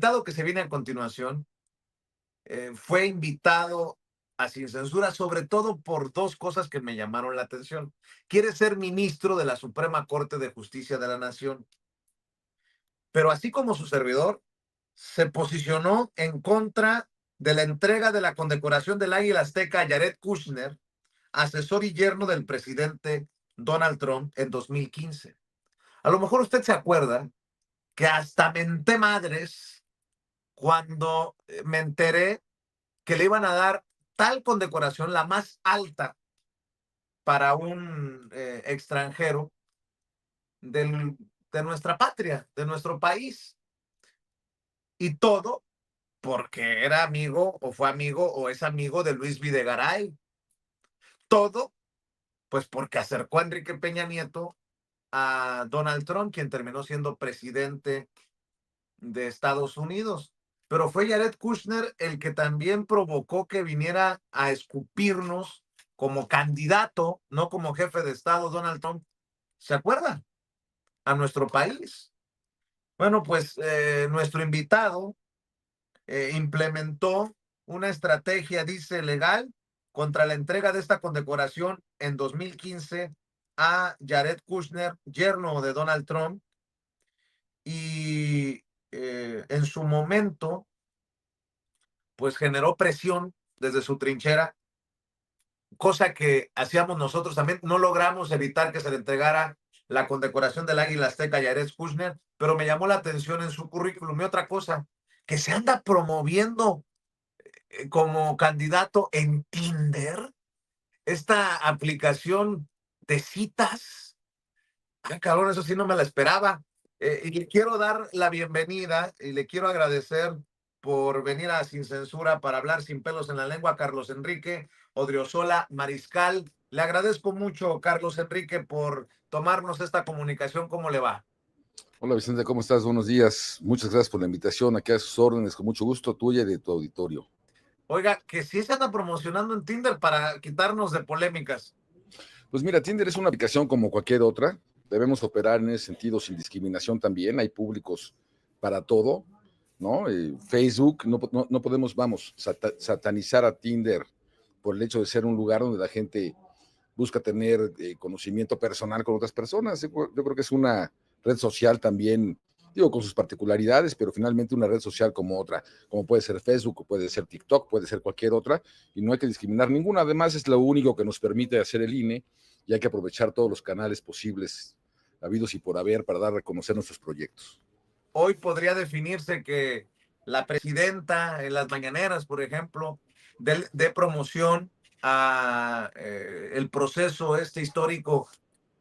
invitado que se viene a continuación fue invitado a Sin Censura, sobre todo por dos cosas que me llamaron la atención. Quiere ser ministro de la Suprema Corte de Justicia de la Nación, pero así como su servidor, se posicionó en contra de la entrega de la condecoración del Águila Azteca a Jared Kushner, asesor y yerno del presidente Donald Trump en 2015. A lo mejor usted se acuerda que hasta menté madres cuando me enteré que le iban a dar tal condecoración, la más alta para un extranjero del, de nuestra patria, de nuestro país. Y todo porque era amigo o fue amigo o es amigo de Luis Videgaray. Todo, pues porque acercó a Enrique Peña Nieto a Donald Trump, quien terminó siendo presidente de Estados Unidos. Pero fue Jared Kushner el que también provocó que viniera a escupirnos como candidato, no como jefe de Estado, Donald Trump. ¿Se acuerdan? A nuestro país. Bueno, pues nuestro invitado implementó una estrategia, dice, legal contra la entrega de esta condecoración en 2015 a Jared Kushner, yerno de Donald Trump, y en su momento, pues generó presión desde su trinchera, cosa que hacíamos nosotros también. No logramos evitar que se le entregara la condecoración del Águila Azteca a Jared Kushner, pero me llamó la atención en su currículum. Y otra cosa, que se anda promoviendo como candidato en Tinder, esta aplicación de citas. Ah, cabrón, eso sí no me la esperaba. Y le quiero dar la bienvenida y le quiero agradecer por venir a Sin Censura para hablar sin pelos en la lengua, Carlos Enrique Odriozola Mariscal. Le agradezco mucho, Carlos Enrique, por tomarnos esta comunicación. ¿Cómo le va? Hola Vicente, ¿cómo estás? Buenos días. Muchas gracias por la invitación. Aquí a sus órdenes, con mucho gusto, tuya y de tu auditorio. Oiga, que sí se anda promocionando en Tinder para quitarnos de polémicas. Pues mira, Tinder es una aplicación como cualquier otra. Debemos operar en ese sentido sin discriminación también. Hay públicos para todo, ¿no? Facebook, no podemos, vamos, satanizar a Tinder por el hecho de ser un lugar donde la gente busca tener conocimiento personal con otras personas. Yo creo que es una red social también, digo, con sus particularidades, pero finalmente una red social como otra, como puede ser Facebook, puede ser TikTok, puede ser cualquier otra, y no hay que discriminar ninguna. Además, es lo único que nos permite hacer el INE, y hay que aprovechar todos los canales posibles, habidos y por haber, para dar a conocer nuestros proyectos. Hoy podría definirse que la presidenta en las mañaneras, por ejemplo, de promoción a el proceso este histórico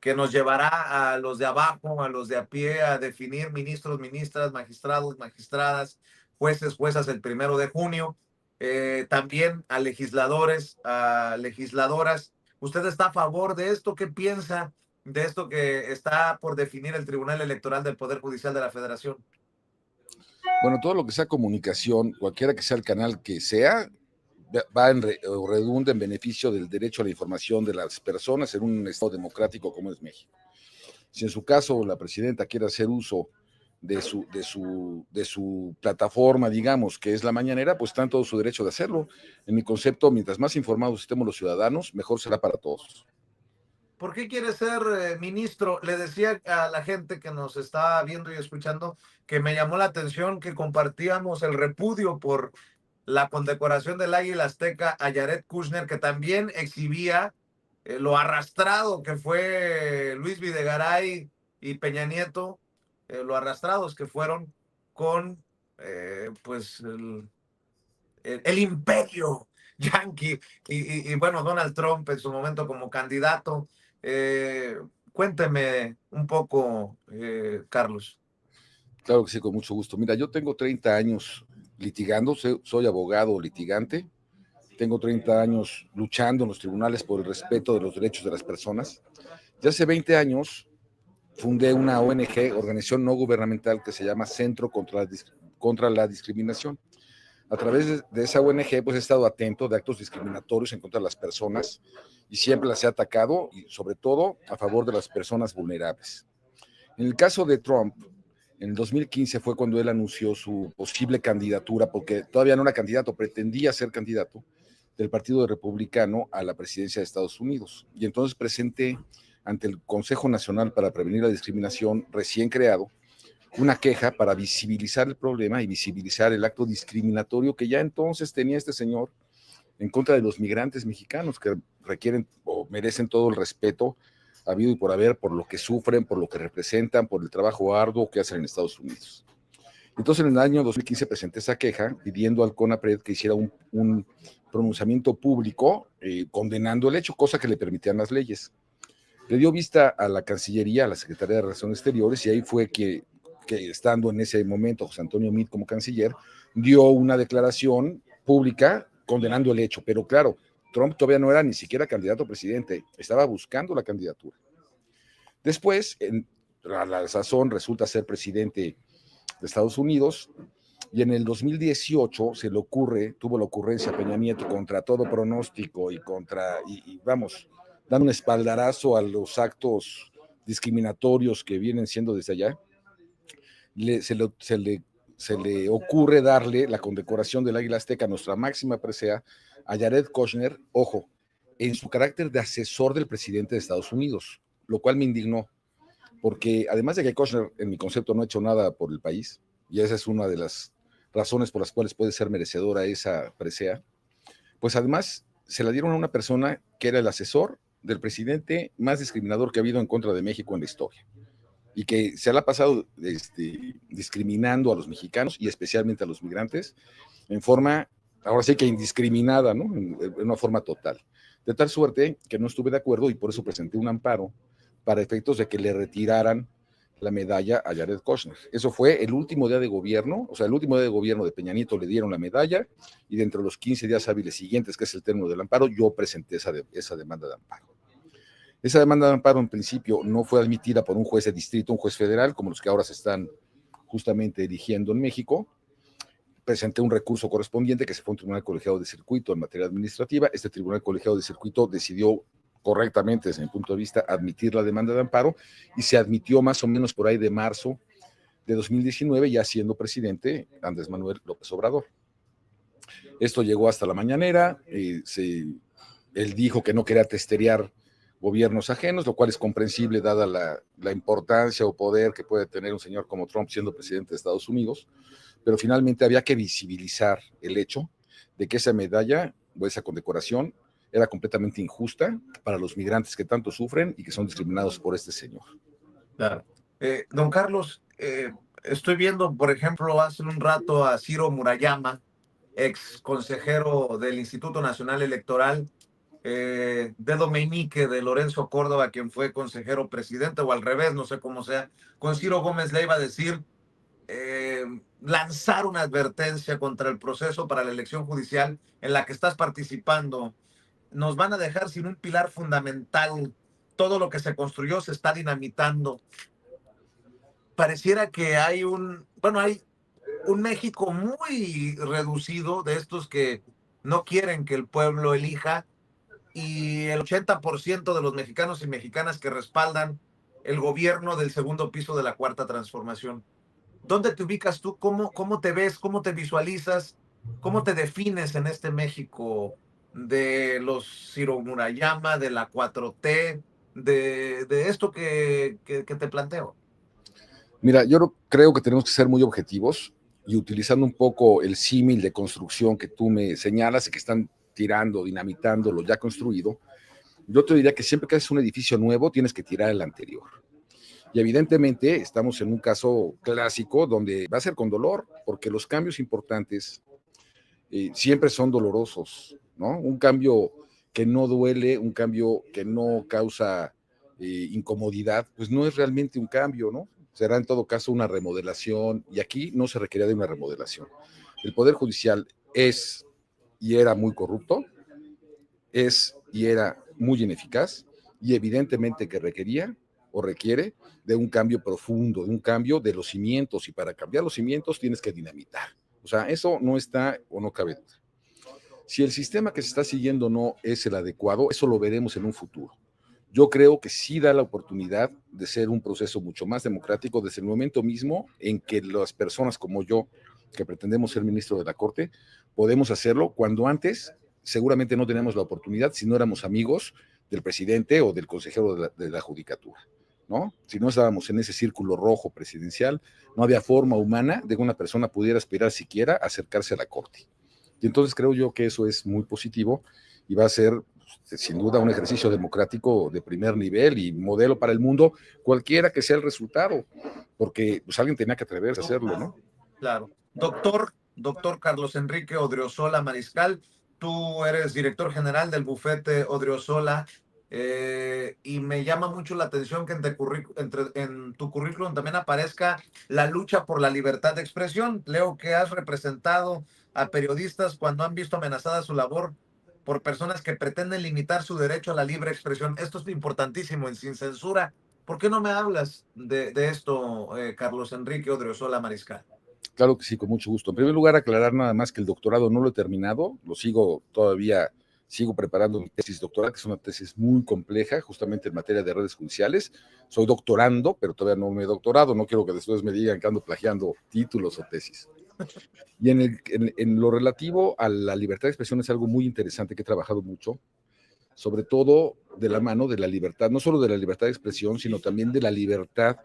que nos llevará a los de abajo, a los de a pie, a definir ministros, ministras, magistrados, magistradas, jueces, juezas el 1 de junio, también a legisladores, a legisladoras. ¿Usted está a favor de esto? ¿Qué piensa de esto que está por definir el Tribunal Electoral del Poder Judicial de la Federación? Bueno, todo lo que sea comunicación, cualquiera que sea el canal que sea, va o redunda en beneficio del derecho a la información de las personas en un estado democrático como es México. Si en su caso la presidenta quiere hacer uso de su plataforma, digamos, que es la mañanera, pues está en todo su derecho de hacerlo. En mi concepto, mientras más informados estemos los ciudadanos, mejor será para todos. ¿Por qué quiere ser ministro? Le decía a la gente que nos está viendo y escuchando que me llamó la atención que compartíamos el repudio por la condecoración del Águila Azteca a Jared Kushner, que también exhibía lo arrastrado que fue Luis Videgaray y Peña Nieto, lo arrastrados que fueron con pues el imperio yanqui y bueno, Donald Trump en su momento como candidato. Eh, Cuénteme un poco, Carlos. Claro que sí, con mucho gusto. Mira, yo tengo 30 años litigando, soy abogado litigante, tengo 30 años luchando en los tribunales por el respeto de los derechos de las personas. Ya hace 20 años fundé una ONG, organización no gubernamental, que se llama Centro contra la Discriminación. A través de esa ONG, pues he estado atento de actos discriminatorios en contra de las personas y siempre las he atacado, y sobre todo a favor de las personas vulnerables. En el caso de Trump, En el 2015 fue cuando él anunció su posible candidatura, porque todavía no era candidato, pretendía ser candidato del Partido Republicano a la presidencia de Estados Unidos. Y entonces presenté ante el Consejo Nacional para Prevenir la Discriminación, recién creado, una queja para visibilizar el problema y visibilizar el acto discriminatorio que ya entonces tenía este señor en contra de los migrantes mexicanos que requieren o merecen todo el respeto habido y por haber, por lo que sufren, por lo que representan, por el trabajo arduo que hacen en Estados Unidos. Entonces, en el año 2015 presenté esa queja pidiendo al CONAPRED que hiciera un pronunciamiento público condenando el hecho, cosa que le permitían las leyes. Le dio vista a la Cancillería, a la Secretaría de Relaciones Exteriores, y ahí fue que estando en ese momento José Antonio Meade como canciller, dio una declaración pública condenando el hecho. Pero claro, Trump todavía no era ni siquiera candidato a presidente, estaba buscando la candidatura. Después, a la sazón, resulta ser presidente de Estados Unidos, y en el 2018 tuvo la ocurrencia Peña Nieto contra todo pronóstico y vamos, dando un espaldarazo a los actos discriminatorios que vienen siendo desde allá, se le ocurre darle la condecoración del Águila Azteca, nuestra máxima presea, a Jared Kushner, ojo, en su carácter de asesor del presidente de Estados Unidos, lo cual me indignó, porque además de que Kushner, en mi concepto, no ha hecho nada por el país, y esa es una de las razones por las cuales puede ser merecedora esa presea, pues además se la dieron a una persona que era el asesor del presidente más discriminador que ha habido en contra de México en la historia, y que se la ha pasado discriminando a los mexicanos y especialmente a los migrantes en forma, ahora sí que indiscriminada, ¿no? En una forma total. De tal suerte que no estuve de acuerdo y por eso presenté un amparo para efectos de que le retiraran la medalla a Jared Kushner. Eso fue el último día de gobierno, o sea, el último día de gobierno de Peña Nieto le dieron la medalla y dentro de los 15 días hábiles siguientes, que es el término del amparo, yo presenté esa demanda de amparo. Esa demanda de amparo en principio no fue admitida por un juez de distrito, un juez federal, como los que ahora se están justamente eligiendo en México. Presenté un recurso correspondiente que se fue a un tribunal colegiado de circuito en materia administrativa. Este tribunal colegiado de circuito decidió correctamente, desde mi punto de vista, admitir la demanda de amparo y se admitió más o menos por ahí de marzo de 2019, ya siendo presidente Andrés Manuel López Obrador. Esto llegó hasta la mañanera, él dijo que no quería testerear gobiernos ajenos, lo cual es comprensible dada la importancia o poder que puede tener un señor como Trump siendo presidente de Estados Unidos, pero finalmente había que visibilizar el hecho de que esa medalla o esa condecoración era completamente injusta para los migrantes que tanto sufren y que son discriminados por este señor. Claro. Don Carlos, estoy viendo, por ejemplo, hace un rato a Ciro Murayama, ex consejero del Instituto Nacional Electoral, de Domenique, de Lorenzo Córdoba, quien fue consejero presidente, o al revés, no sé cómo sea. Con Ciro Gómez le iba a decir, lanzar una advertencia contra el proceso para la elección judicial en la que estás participando. Nos van a dejar sin un pilar fundamental. Todo lo que se construyó se está dinamitando. Pareciera que hay hay un México muy reducido de estos que no quieren que el pueblo elija, y el 80% de los mexicanos y mexicanas que respaldan el gobierno del segundo piso de la Cuarta Transformación. ¿Dónde te ubicas tú? ¿Cómo te ves? ¿Cómo te visualizas? ¿Cómo te defines en este México de los Ciro Murayama, de la 4T, de esto que te planteo? Mira, yo creo que tenemos que ser muy objetivos y utilizando un poco el símil de construcción que tú me señalas y que están tirando, dinamitando lo ya construido, yo te diría que siempre que haces un edificio nuevo tienes que tirar el anterior. Y evidentemente estamos en un caso clásico donde va a ser con dolor, porque los cambios importantes siempre son dolorosos, ¿no? Un cambio que no duele, un cambio que no causa incomodidad, pues no es realmente un cambio, ¿no? Será en todo caso una remodelación, y aquí no se requería de una remodelación. El Poder Judicial es y era muy corrupto, es y era muy ineficaz, y evidentemente que requería o requiere de un cambio profundo, de un cambio de los cimientos, y para cambiar los cimientos tienes que dinamitar. O sea, eso no está o no cabe duda. Si el sistema que se está siguiendo no es el adecuado, eso lo veremos en un futuro. yo creo que sí da la oportunidad de ser un proceso mucho más democrático desde el momento mismo en que las personas como yo, que pretendemos ser ministro de la Corte, podemos hacerlo cuando antes seguramente no teníamos la oportunidad si no éramos amigos del presidente o del consejero de la judicatura, ¿no? Si no estábamos en ese círculo rojo presidencial, no había forma humana de que una persona pudiera aspirar siquiera a acercarse a la Corte. Y entonces creo yo que eso es muy positivo y va a ser sin duda un ejercicio democrático de primer nivel y modelo para el mundo, cualquiera que sea el resultado, porque pues alguien tenía que atreverse a hacerlo, ¿no? Claro. Doctor Carlos Enrique Odriozola Mariscal, tú eres director general del bufete Odriozola, y me llama mucho la atención que en tu currículum también aparezca la lucha por la libertad de expresión. Leo que has representado a periodistas cuando han visto amenazada su labor por personas que pretenden limitar su derecho a la libre expresión. Esto es importantísimo en Sin Censura. ¿Por qué no me hablas de esto, Carlos Enrique Odriozola Mariscal? Claro que sí, con mucho gusto. En primer lugar, aclarar nada más que el doctorado no lo he terminado, lo sigo todavía, sigo preparando mi tesis doctoral, que es una tesis muy compleja, justamente en materia de redes judiciales. Soy doctorando, pero todavía no me he doctorado, no quiero que después me digan que ando plagiando títulos o tesis. Y en lo relativo a la libertad de expresión es algo muy interesante que he trabajado mucho, sobre todo de la mano de la libertad, no solo de la libertad de expresión, sino también de la libertad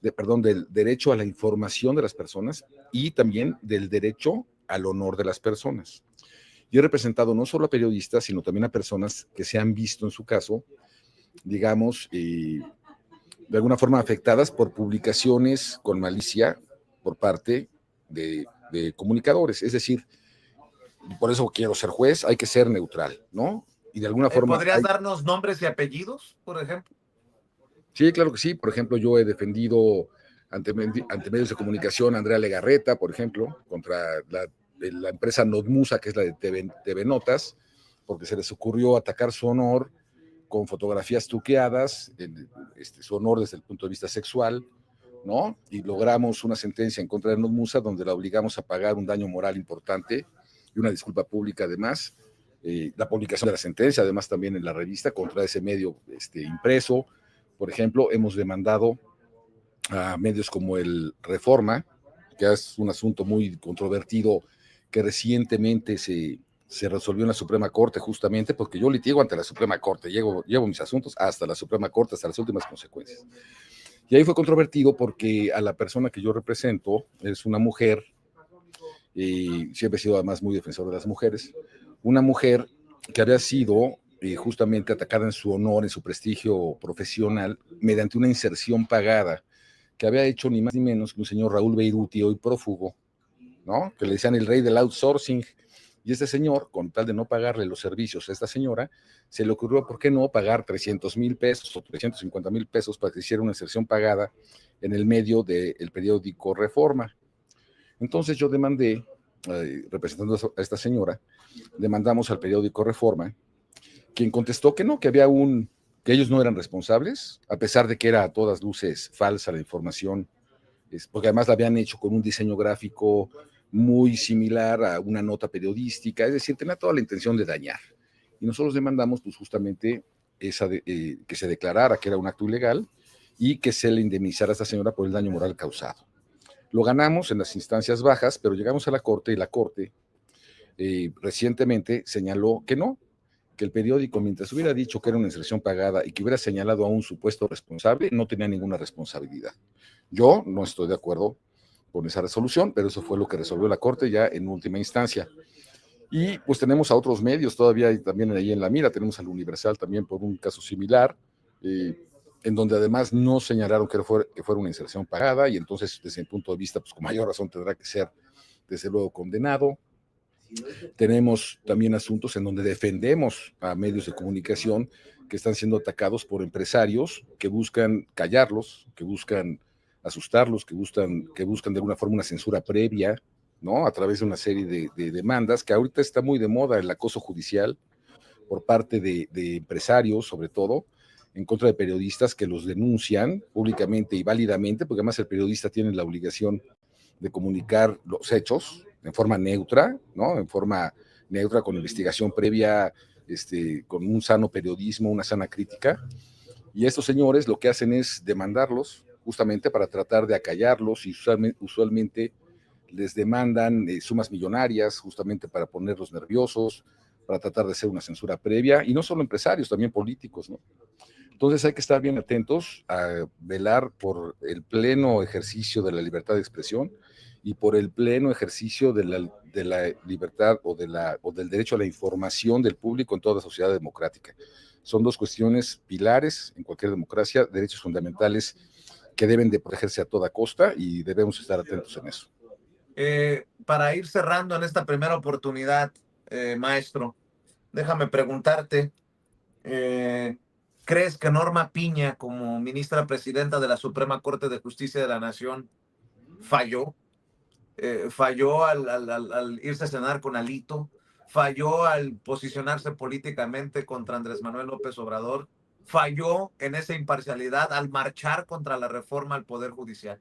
del derecho a la información de las personas y también del derecho al honor de las personas. Yo he representado no solo a periodistas, sino también a personas que se han visto en su caso, digamos, de alguna forma afectadas por publicaciones con malicia por parte de comunicadores. Es decir, por eso quiero ser juez, hay que ser neutral, ¿no? Y de alguna forma ¿Podrías darnos nombres y apellidos, por ejemplo? Sí, claro que sí. Por ejemplo, yo he defendido ante medios de comunicación a Andrea Legarreta, por ejemplo, contra la empresa Notmusa, que es la de TV Notas, porque se les ocurrió atacar su honor con fotografías truqueadas, su honor desde el punto de vista sexual, ¿no? Y logramos una sentencia en contra de Notmusa donde la obligamos a pagar un daño moral importante y una disculpa pública además. La publicación de la sentencia, además también en la revista, contra ese medio impreso. Por ejemplo, hemos demandado a medios como el Reforma, que es un asunto muy controvertido que recientemente se resolvió en la Suprema Corte, justamente porque yo litigo ante la Suprema Corte, llevo mis asuntos hasta la Suprema Corte, hasta las últimas consecuencias. Y ahí fue controvertido porque a la persona que yo represento es una mujer, y siempre he sido además muy defensor de las mujeres, una mujer que había sido justamente atacada en su honor, en su prestigio profesional, mediante una inserción pagada que había hecho ni más ni menos que un señor Raúl Beiruti, hoy prófugo, ¿no? Que le decían el rey del outsourcing. Y este señor, con tal de no pagarle los servicios a esta señora, se le ocurrió, ¿por qué no pagar 300,000 pesos o 350,000 pesos para que hiciera una inserción pagada en el medio del periódico Reforma? Entonces yo demandé, representando a esta señora, demandamos al periódico Reforma, quien contestó que no, que ellos no eran responsables, a pesar de que era a todas luces falsa la información, porque además la habían hecho con un diseño gráfico muy similar a una nota periodística, es decir, tenía toda la intención de dañar. Y nosotros demandamos pues justamente que se declarara que era un acto ilegal y que se le indemnizara a esta señora por el daño moral causado. Lo ganamos en las instancias bajas, pero llegamos a la Corte y la Corte recientemente señaló que no, que el periódico, mientras hubiera dicho que era una inserción pagada y que hubiera señalado a un supuesto responsable, no tenía ninguna responsabilidad. Yo no estoy de acuerdo con esa resolución, pero eso fue lo que resolvió la Corte ya en última instancia. Y pues tenemos a otros medios todavía y también ahí en la mira, tenemos al Universal también por un caso similar, en donde además no señalaron que fuera una inserción pagada y entonces desde mi punto de vista, pues con mayor razón tendrá que ser desde luego condenado. Tenemos también asuntos en donde defendemos a medios de comunicación que están siendo atacados por empresarios que buscan callarlos, que buscan asustarlos, que buscan de alguna forma una censura previa, ¿no? A través de una serie de demandas, que ahorita está muy de moda el acoso judicial por parte de empresarios, sobre todo, en contra de periodistas que los denuncian públicamente y válidamente, porque además el periodista tiene la obligación de comunicar los hechos en forma neutra, ¿no? En forma neutra, con investigación previa, con un sano periodismo, una sana crítica, y estos señores lo que hacen es demandarlos justamente para tratar de acallarlos, y usualmente les demandan sumas millonarias justamente para ponerlos nerviosos, para tratar de hacer una censura previa, y no solo empresarios, también políticos, ¿no? Entonces hay que estar bien atentos a velar por el pleno ejercicio de la libertad de expresión y por el pleno ejercicio de la libertad o del derecho a la información del público en toda sociedad democrática. Son dos cuestiones pilares en cualquier democracia, derechos fundamentales que deben de protegerse a toda costa, y debemos estar atentos en eso. Para ir cerrando en esta primera oportunidad, maestro, déjame preguntarte, ¿crees que Norma Piña, como ministra presidenta de la Suprema Corte de Justicia de la Nación, falló? Falló al irse a cenar con Alito, falló al posicionarse políticamente contra Andrés Manuel López Obrador, falló en esa imparcialidad al marchar contra la reforma al Poder Judicial.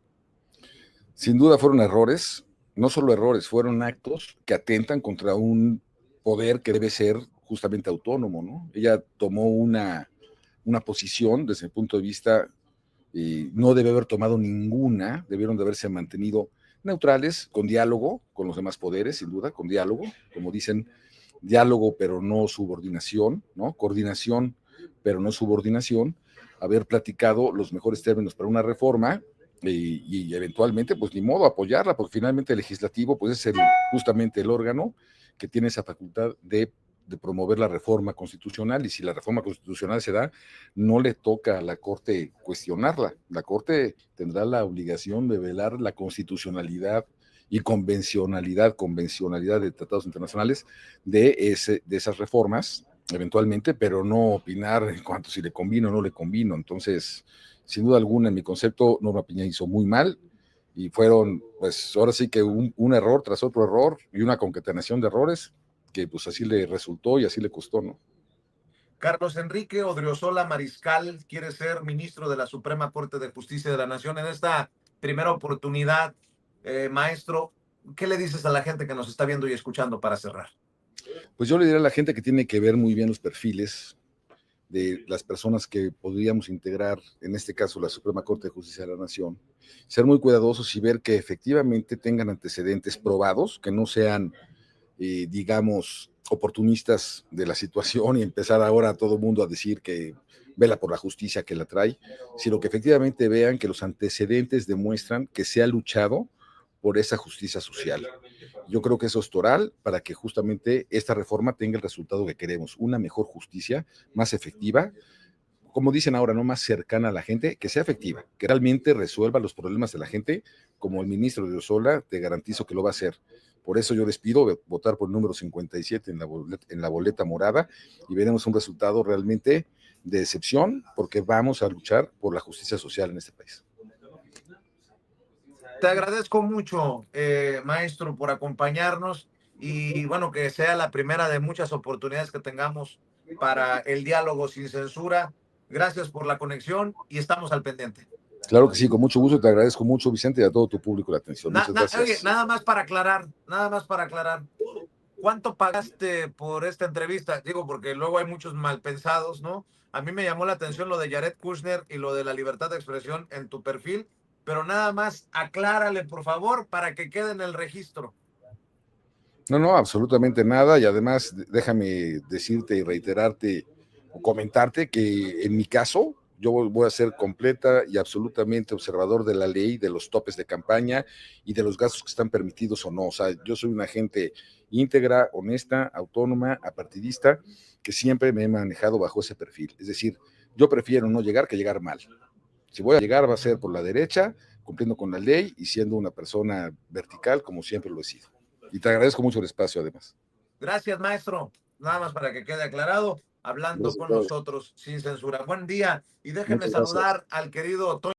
Sin duda fueron errores, no solo errores, fueron actos que atentan contra un poder que debe ser justamente autónomo, ¿no? Ella tomó una posición desde el punto de vista, no debe haber tomado ninguna, debieron de haberse mantenido neutrales, con diálogo con los demás poderes, sin duda, con diálogo, como dicen, diálogo pero no subordinación, ¿no? Coordinación pero no subordinación, haber platicado los mejores términos para una reforma, y eventualmente, pues ni modo, apoyarla, porque finalmente el legislativo pues es justamente el órgano que tiene esa facultad de promover la reforma constitucional, y si la reforma constitucional se da, no le toca a la Corte cuestionarla. La Corte tendrá la obligación de velar la constitucionalidad y convencionalidad de tratados internacionales de esas reformas, eventualmente, pero no opinar en cuanto si le convino o no le convino. Entonces, sin duda alguna, en mi concepto, Norma Piña hizo muy mal, y fueron, pues ahora sí que un error tras otro error y una concatenación de errores que pues así le resultó y así le costó, ¿no? Carlos Enrique Odriozola Mariscal quiere ser ministro de la Suprema Corte de Justicia de la Nación. En esta primera oportunidad, maestro, ¿qué le dices a la gente que nos está viendo y escuchando para cerrar? Pues yo le diré a la gente que tiene que ver muy bien los perfiles de las personas que podríamos integrar, en este caso la Suprema Corte de Justicia de la Nación, ser muy cuidadosos y ver que efectivamente tengan antecedentes probados, que no sean, digamos, oportunistas de la situación y empezar ahora a todo el mundo a decir que vela por la justicia que la trae, sino que efectivamente vean que los antecedentes demuestran que se ha luchado por esa justicia social. Yo creo que eso es toral para que justamente esta reforma tenga el resultado que queremos, una mejor justicia, más efectiva, como dicen ahora, no más cercana a la gente, que sea efectiva, que realmente resuelva los problemas de la gente, como el ministro de Odriozola, te garantizo que lo va a hacer. Por eso yo les pido votar por el número 57 en la boleta morada, y veremos un resultado realmente de excepción, porque vamos a luchar por la justicia social en este país. Te agradezco mucho, maestro, por acompañarnos, y bueno, que sea la primera de muchas oportunidades que tengamos para el diálogo sin censura. Gracias por la conexión y estamos al pendiente. Claro que sí, con mucho gusto, te agradezco mucho, Vicente, y a todo tu público la atención. Muchas gracias. Oye, nada más para aclarar. ¿Cuánto pagaste por esta entrevista? Digo, porque luego hay muchos malpensados, ¿no? A mí me llamó la atención lo de Jared Kushner y lo de la libertad de expresión en tu perfil, pero nada más aclárale, por favor, para que quede en el registro. No, no, absolutamente nada, y además déjame decirte y reiterarte o comentarte que en mi caso yo voy a ser completa y absolutamente observador de la ley, de los topes de campaña y de los gastos que están permitidos o no. O sea, yo soy una gente íntegra, honesta, autónoma, apartidista, que siempre me he manejado bajo ese perfil. Es decir, yo prefiero no llegar que llegar mal. Si voy a llegar va a ser por la derecha, cumpliendo con la ley y siendo una persona vertical como siempre lo he sido. Y te agradezco mucho el espacio, además. Gracias, maestro. Nada más para que quede aclarado, hablando Gracias, con nosotros sin censura. Buen día, y déjenme muchas gracias. saludar al querido Toño.